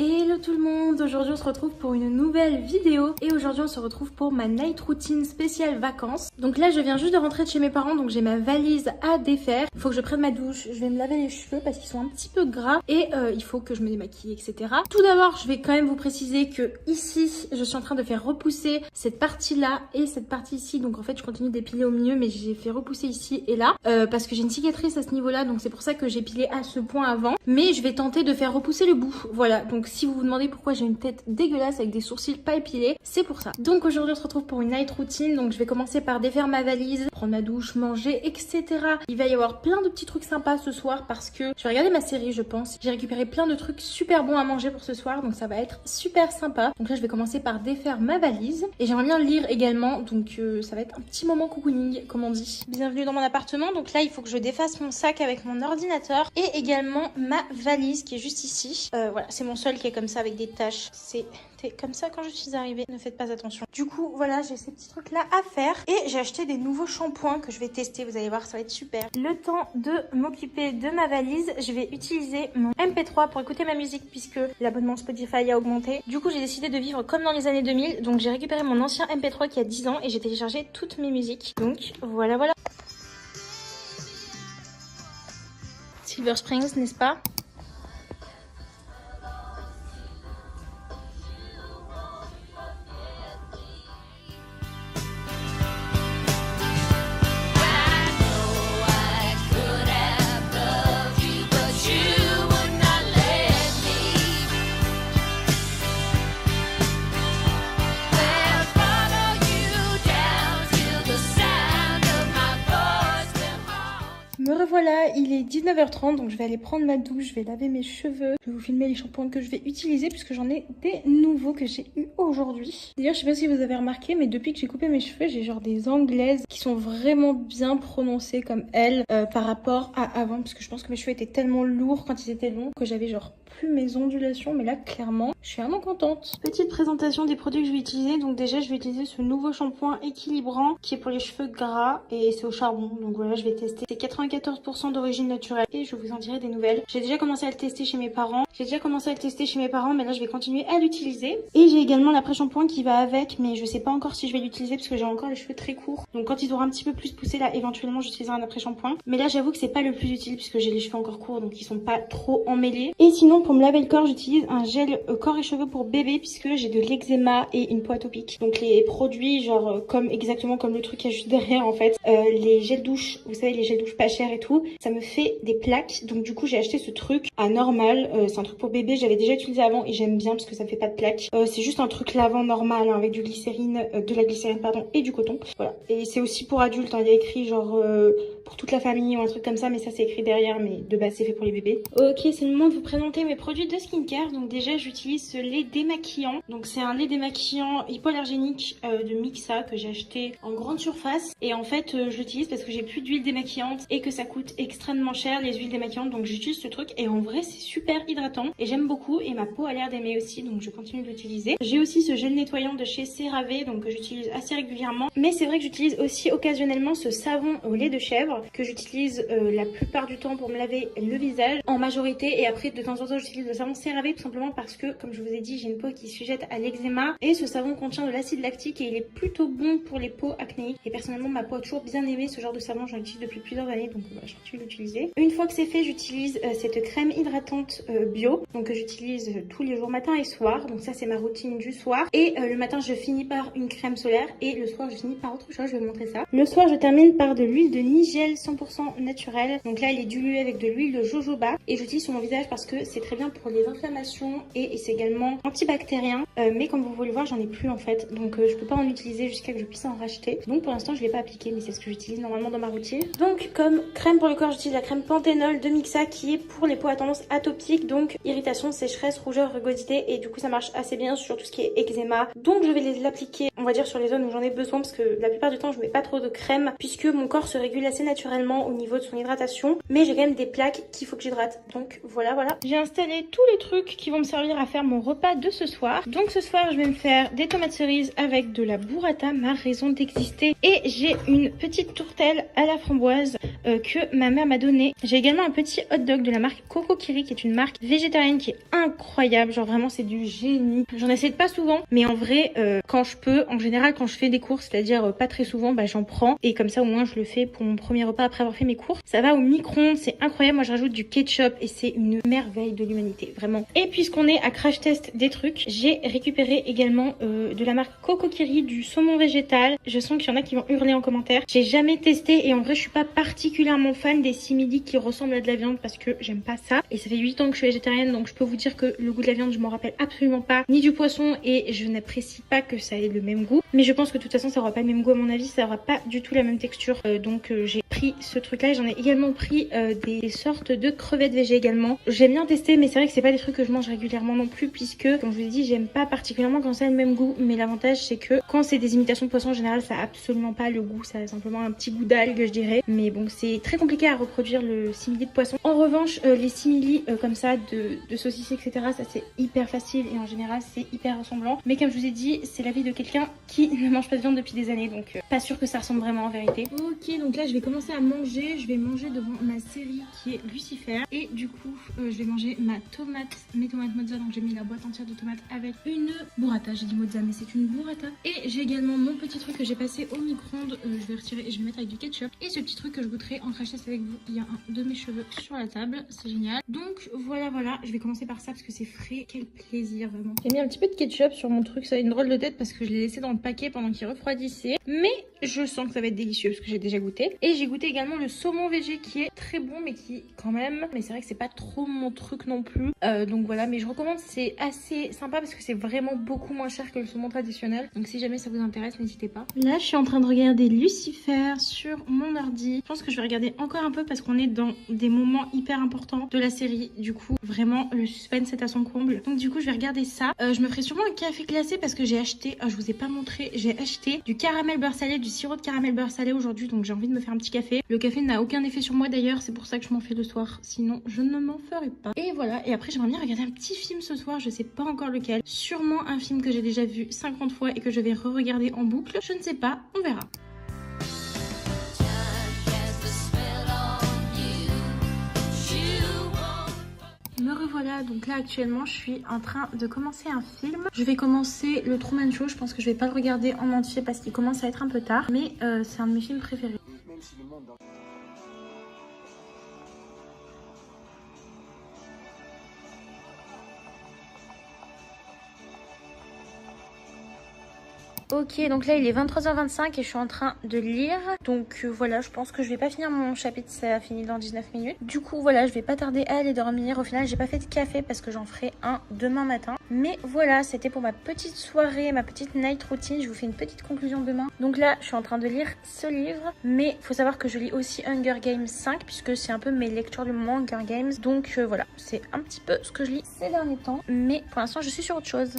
Hello tout le monde, aujourd'hui on se retrouve pour une nouvelle vidéo et aujourd'hui on se retrouve pour ma night routine spéciale vacances. Donc là je viens juste de rentrer de chez mes parents, donc j'ai ma valise à défaire. Il faut que je prenne ma douche, je vais me laver les cheveux parce qu'ils sont un petit peu gras et il faut que je me démaquille, etc. Tout d'abord je vais quand même vous préciser que ici je suis en train de faire repousser cette partie là et cette partie ici. Donc en fait je continue d'épiler au milieu mais j'ai fait repousser ici et là parce que j'ai une cicatrice à ce niveau là, donc c'est pour ça que j'ai épilé à ce point avant. Mais je vais tenter de faire repousser le bout, voilà. Donc si vous vous demandez pourquoi j'ai une tête dégueulasse avec des sourcils pas épilés, c'est pour ça. Donc aujourd'hui on se retrouve pour une night routine. Donc je vais commencer par défaire ma valise, prendre ma douche, manger, etc. Il va y avoir plein de petits trucs sympas ce soir parce que je vais regarder ma série je pense. J'ai récupéré plein de trucs super bons à manger pour ce soir, donc ça va être super sympa. Donc là je vais commencer par défaire ma valise et j'aimerais bien lire également, donc ça va être un petit moment cocooning comme on dit. Bienvenue dans mon appartement. Donc là il faut que je défasse mon sac avec mon ordinateur et également ma valise qui est juste ici. Voilà, c'est mon sol qui est comme ça avec des taches. C'était comme ça quand je suis arrivée, ne faites pas attention. Du coup voilà, j'ai ces petits trucs là à faire et j'ai acheté des nouveaux shampoings que je vais tester, vous allez voir ça va être super. Le temps de m'occuper de ma valise, je vais utiliser mon MP3 pour écouter ma musique puisque l'abonnement Spotify a augmenté. Du coup j'ai décidé de vivre comme dans les années 2000, donc j'ai récupéré mon ancien MP3 qui a 10 ans et j'ai téléchargé toutes mes musiques. Donc voilà. Silver Springs, n'est-ce pas? Me revoilà, il est 19h30, donc je vais aller prendre ma douche, je vais laver mes cheveux, je vais vous filmer les shampoings que je vais utiliser puisque j'en ai des nouveaux que j'ai eu aujourd'hui. D'ailleurs, je sais pas si vous avez remarqué, mais depuis que j'ai coupé mes cheveux, j'ai genre des anglaises qui sont vraiment bien prononcées comme elles par rapport à avant, parce que je pense que mes cheveux étaient tellement lourds quand ils étaient longs que j'avais genre plus mes ondulations, mais là clairement je suis vraiment contente. Petite présentation des produits que je vais utiliser. Donc déjà je vais utiliser ce nouveau shampoing équilibrant qui est pour les cheveux gras et c'est au charbon, donc voilà je vais tester. C'est 94% d'origine naturelle et je vous en dirai des nouvelles. J'ai déjà commencé à le tester chez mes parents, mais là je vais continuer à l'utiliser. Et j'ai également l'après-shampoing qui va avec, mais je sais pas encore si je vais l'utiliser parce que j'ai encore les cheveux très courts, donc quand ils auront un petit peu plus poussé là éventuellement j'utiliserai un après-shampoing, mais là j'avoue que c'est pas le plus utile puisque j'ai les cheveux encore courts donc ils sont pas trop emmêlés. Et sinon pour me laver le corps j'utilise un gel corps et cheveux pour bébé puisque j'ai de l'eczéma et une peau atopique. Donc les produits genre exactement comme le truc qu'il y a juste derrière en fait, les gels douche, vous savez les gels douche pas chers et tout, ça me fait des plaques, donc du coup j'ai acheté ce truc à normal, c'est un truc pour bébé, j'avais déjà utilisé avant et j'aime bien parce que ça me fait pas de plaques. C'est juste un truc lavant normal hein, avec du glycérine, de la glycérine pardon et du coton, voilà. Et c'est aussi pour adultes, hein. Il y a écrit genre pour toute la famille ou un truc comme ça, mais ça c'est écrit derrière, mais de base c'est fait pour les bébés. Ok, c'est le moment de vous présenter mes produits de skincare. Donc déjà j'utilise ce lait démaquillant, donc c'est un lait démaquillant hypoallergénique de Mixa que j'ai acheté en grande surface et en fait je l'utilise parce que j'ai plus d'huile démaquillante et que ça coûte extrêmement cher les huiles démaquillantes, donc j'utilise ce truc et en vrai c'est super hydratant et j'aime beaucoup et ma peau a l'air d'aimer aussi, donc je continue de l'utiliser. J'ai aussi ce gel nettoyant de chez CeraVe donc que j'utilise assez régulièrement, mais c'est vrai que j'utilise aussi occasionnellement ce savon au lait de chèvre que j'utilise la plupart du temps pour me laver le visage en majorité, et après de temps en temps j'utilise le savon CeraVe tout simplement parce que comme je vous ai dit j'ai une peau qui est sujette à l'eczéma et ce savon contient de l'acide lactique et il est plutôt bon pour les peaux acnéiques et personnellement ma peau a toujours bien aimé ce genre de savon, j'en utilise depuis plusieurs années donc voilà, je continue d'utiliser. Une fois que c'est fait j'utilise cette crème hydratante bio donc que j'utilise tous les jours matin et soir, donc ça c'est ma routine du soir et le matin je finis par une crème solaire et le soir je finis par autre chose, je vais vous montrer ça. Le soir je termine par de l'huile de Nigel 100% naturelle, donc là elle est diluée avec de l'huile de jojoba et j'utilise sur mon visage parce que c'est très bien pour les inflammations et c'est également antibactérien, mais comme vous pouvez le voir j'en ai plus en fait, donc je peux pas en utiliser jusqu'à que je puisse en racheter, donc pour l'instant je l'ai pas appliqué mais c'est ce que j'utilise normalement dans ma routine. Donc comme crème pour le corps j'utilise la crème Panthénol de Mixa qui est pour les peaux à tendance atopique, donc irritation, sécheresse, rougeur, rugosité, et du coup ça marche assez bien sur tout ce qui est eczéma, donc je vais l'appliquer on va dire sur les zones où j'en ai besoin parce que la plupart du temps je mets pas trop de crème puisque mon corps se régule assez naturellement au niveau de son hydratation, mais j'ai quand même des plaques qu'il faut que j'hydrate, donc voilà. J'ai installé installé tous les trucs qui vont me servir à faire mon repas de ce soir. Donc ce soir je vais me faire des tomates cerises avec de la burrata, ma raison d'exister. Et j'ai une petite tourtelle à la framboise que ma mère m'a donnée. J'ai également un petit hot dog de la marque Coco Kiri qui est une marque végétarienne qui est incroyable. Genre vraiment c'est du génie. J'en essaie pas souvent mais en vrai quand je peux, en général quand je fais des courses, c'est-à-dire pas très souvent, bah j'en prends. Et comme ça au moins je le fais pour mon premier repas après avoir fait mes courses. Ça va au micro-ondes, c'est incroyable. Moi je rajoute du ketchup et c'est une merveille de l'humanité, vraiment. Et puisqu'on est à crash test des trucs, j'ai récupéré également de la marque Coco Kiri du saumon végétal. Je sens qu'il y en a qui vont hurler en commentaire. J'ai jamais testé et en vrai je suis pas particulièrement fan des simili qui ressemblent à de la viande parce que j'aime pas ça. Et ça fait 8 ans que je suis végétarienne donc je peux vous dire que le goût de la viande je m'en rappelle absolument pas, ni du poisson, et je n'apprécie pas que ça ait le même goût. Mais je pense que de toute façon ça aura pas le même goût à mon avis, ça aura pas du tout la même texture. Donc j'ai pris ce truc là et j'en ai également pris des sortes de crevettes végé également. J'aime bien tester mais c'est vrai que c'est pas des trucs que je mange régulièrement non plus puisque comme je vous ai dit j'aime pas particulièrement quand ça a le même goût. Mais l'avantage c'est que quand c'est des imitations de poisson en général ça a absolument pas le goût, ça a simplement un petit goût d'algue je dirais. Mais bon c'est très compliqué à reproduire le simili de poisson. En revanche les simili comme ça de saucisses etc, ça c'est hyper facile et en général c'est hyper ressemblant. Mais comme je vous ai dit c'est l'avis de quelqu'un qui ne mange pas de viande depuis des années donc pas sûr que ça ressemble vraiment en vérité. Ok donc là je vais commencer à manger, je vais manger devant ma série qui est Lucifer et du coup je vais manger mes tomates mozza. Donc j'ai mis la boîte entière de tomates avec une burrata, j'ai dit mozza mais c'est une burrata. Et j'ai également mon petit truc que j'ai passé au micro-ondes, je vais retirer et je vais mettre avec du ketchup. Et ce petit truc que je goûterai en crash test avec vous, il y a un de mes cheveux sur la table, c'est génial. Donc voilà, je vais commencer par ça parce que c'est frais, quel plaisir vraiment. J'ai mis un petit peu de ketchup sur mon truc, ça a une drôle de tête parce que je l'ai laissé dans le paquet pendant qu'il refroidissait. Mais je sens que ça va être délicieux parce que j'ai déjà goûté. Et j'ai goûté également le saumon végé qui est très bon mais qui quand même, mais c'est vrai que c'est pas trop mon truc non plus. Donc voilà, mais je recommande, c'est assez sympa parce que c'est vraiment beaucoup moins cher que le saumon traditionnel. Donc si jamais ça vous intéresse, n'hésitez pas. Là, je suis en train de regarder Lucifer sur mon ordi. Je pense que je vais regarder encore un peu parce qu'on est dans des moments hyper importants de la série. Du coup, vraiment, le suspense est à son comble. Donc du coup, je vais regarder ça. Je me ferai sûrement un café glacé parce que j'ai acheté, je vous ai pas montré, j'ai acheté du caramel beurre salé, du sirop de caramel beurre salé aujourd'hui. Donc j'ai envie de me faire un petit café. Le café n'a aucun effet sur moi d'ailleurs, c'est pour ça que je m'en fais le soir. Sinon, je ne m'en ferai pas. Et voilà, et après j'aimerais bien regarder un petit film ce soir, je sais pas encore lequel. Sûrement un film que j'ai déjà vu 50 fois et que je vais re-regarder en boucle. Je ne sais pas, on verra. Me revoilà, donc là actuellement je suis en train de commencer un film. Je vais commencer le Truman Show, je pense que je vais pas le regarder en entier parce qu'il commence à être un peu tard. Mais c'est un de mes films préférés. Ok, donc là il est 23h25 et je suis en train de lire. Donc voilà, je pense que je vais pas finir mon chapitre, ça finit dans 19 minutes. Du coup voilà, je vais pas tarder à aller dormir. Au final j'ai pas fait de café parce que j'en ferai un demain matin. Mais voilà, c'était pour ma petite soirée, ma petite night routine. Je vous fais une petite conclusion demain. Donc là je suis en train de lire ce livre. Mais faut savoir que je lis aussi Hunger Games 5 puisque c'est un peu mes lectures du moment, Hunger Games. Donc voilà, c'est un petit peu ce que je lis ces derniers temps. Mais pour l'instant je suis sur autre chose.